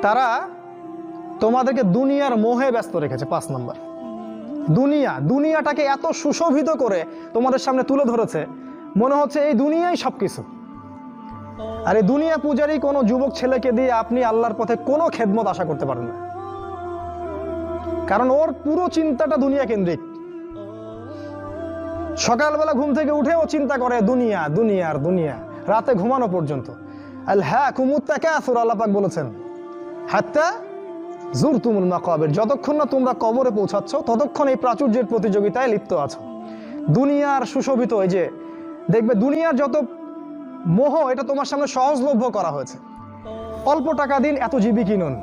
তারা তোমাদেরকে দুনিয়ার মোহে ব্যস্ত রেখেছে। 5 নম্বর, দুনিয়াটাকে এত সুশোভিত করে তোমাদের সামনে তুলে ধরেছে, মনে হচ্ছে এই দুনিয়াই সবকিছু। আর এই দুনিয়া পূজারী কোনো যুবক ছেলেকে দিয়ে আপনি আল্লাহর পথে কোনো খেদমত আশা করতে পারেন না, কারণ ওর পুরো চিন্তাটা দুনিয়া কেন্দ্রিক। সকালবেলা ঘুম থেকে উঠে ও চিন্তা করে দুনিয়া, দুনিয়া আর দুনিয়া, রাতে ঘুমানো পর্যন্ত। আল্লাহুকুমুত তাকাসুর, আল্লাহ পাক বলেছেন হাত্তা যুরতুমুল মাকাবির, যতক্ষণ না তোমরা কবরে পৌঁছাচ্ছ ততক্ষণ এই প্রাচুর্যের প্রতিযোগিতায় লিপ্ত আছো। দুনিয়ার সুশোভিত, এই যে দেখবে দুনিয়ার যত মোহ, এটা তোমার সামনে সহজলভ্য করা হয়েছে। অল্প টাকা দিন এত জিবি কিনুন,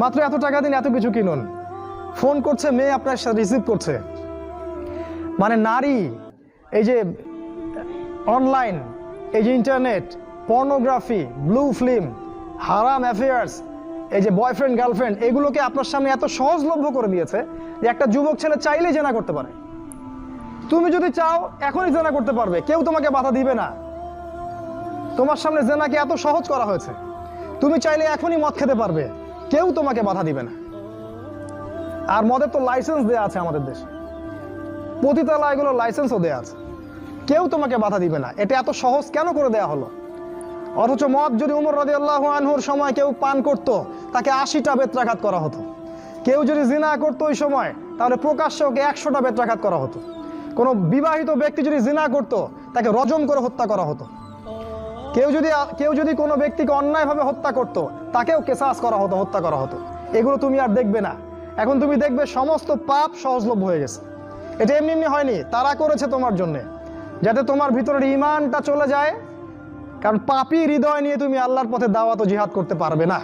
মাত্র এত টাকা দিন এত কিছু কিনুন। ফোন করছে মেয়ে, আপনার সাথে রিসিভ করছে, মানে নারী, এই যে অনলাইন, এই যে ইন্টারনেট, পর্নোগ্রাফি, ব্লু ফিল্ম, হারাম অ্যাফেয়ার্স, এই যে বয়ফ্রেন্ড গার্লফ্রেন্ড, এগুলোকে আপনার সামনে এত সহজলভ্য করে দিয়েছে যে একটা যুবক ছেলে চাইলেই জেনা করতে পারে। তুমি যদি চাও এখনই জেনা করতে পারবে, কেউ তোমাকে বাধা দিবে না। তোমার সামনে জেনাকে এত সহজ করা হয়েছে, তুমি চাইলে এখনই মদ খেতে পারবে, কেউ তোমাকে বাধা দিবে না। আর মদের তো লাইসেন্স দেয়া আছে আমাদের দেশে, পতিতালয় এগুলো লাইসেন্সও দেয়া আছে, কেউ তোমাকে বাধা দিবে না। এটা এত সহজ কেন করে দেয়া হলো? অথচ মদ যদি উমর রাদিয়াল্লাহু আনহুর সময় কেউ পান করত, তাকে 80টা বেত্রাঘাত করা হতো। কেউ যদি জিনা করতো ওই সময়, তাহলে প্রকাশ্যে ওকে 100টা বেত্রাঘাত করা হতো। কোনো বিবাহিত ব্যক্তি যদি জিনা করতো, তাকে রজম করে হত্যা করা হতো। কেউ যদি কোনো ব্যক্তিকে অন্যায়ভাবে হত্যা করত, তাকেও কেসাস করা হতো, হত্যা করা হতো। এগুলো তুমি আর দেখবে না। এখন তুমি দেখবে সমস্ত পাপ সহজলভ্য হয়ে গেছে। এটা এমনি এমনি হয়নি, তারা করেছে তোমার জন্য, যাতে তোমার ভিতরের ঈমানটা চলে যায়। কারণ পাপী হৃদয় নিয়ে তুমি আল্লাহর পথে দাওয়াত ও জিহাদ করতে পারবে না।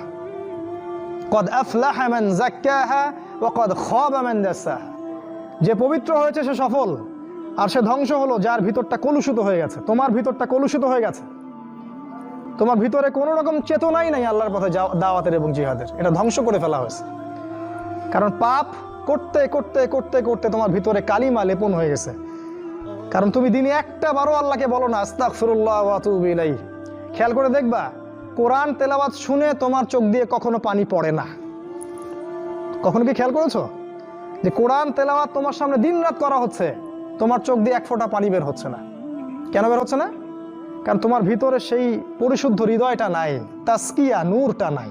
কদ আফলাহা মান যাক্কাহা ওয়া কদ খাবা মান দাসাহা, যে পবিত্র হয়েছে সে সফল, আর সে ধ্বংস হলো যার ভিতরটা কলুষিত হয়ে গেছে। তোমার ভিতরটা কলুষিত হয়ে গেছে, তোমার ভিতরে কোনো রকম চেতনাই নাই আল্লাহর পথে দাওয়াতের এবং জিহাদের, এটা ধ্বংস করে ফেলা হয়েছে। কারণ পাপ করতে করতে করতে করতে তোমার ভিতরে কালিমা লেপন হয়ে গেছে। কারণ তুমি দিনে একটা বারও আল্লাহকে বলো না আস্তাগফিরুল্লাহ ওয়া আতুবু ইলাইহি। খেয়াল করে দেখবা, কোরআন তেলাওয়াত শুনে তোমার চোখ দিয়ে কখনো পানি পড়ে না। কখনো কি খেয়াল করেছো যে কোরআন তেলাওয়াত তোমার সামনে দিনরাত করা হচ্ছে, তোমার চোখ দিয়ে এক ফোঁটা পানি বের হচ্ছে না? কেন বের হচ্ছে না? কারণ তোমার ভিতরে সেই পরিশুদ্ধ হৃদয়টা নাই, তাসকিয়া, নূরটা নাই,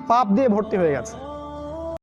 পাপ দিয়ে ভর্তি হয়ে গেছে।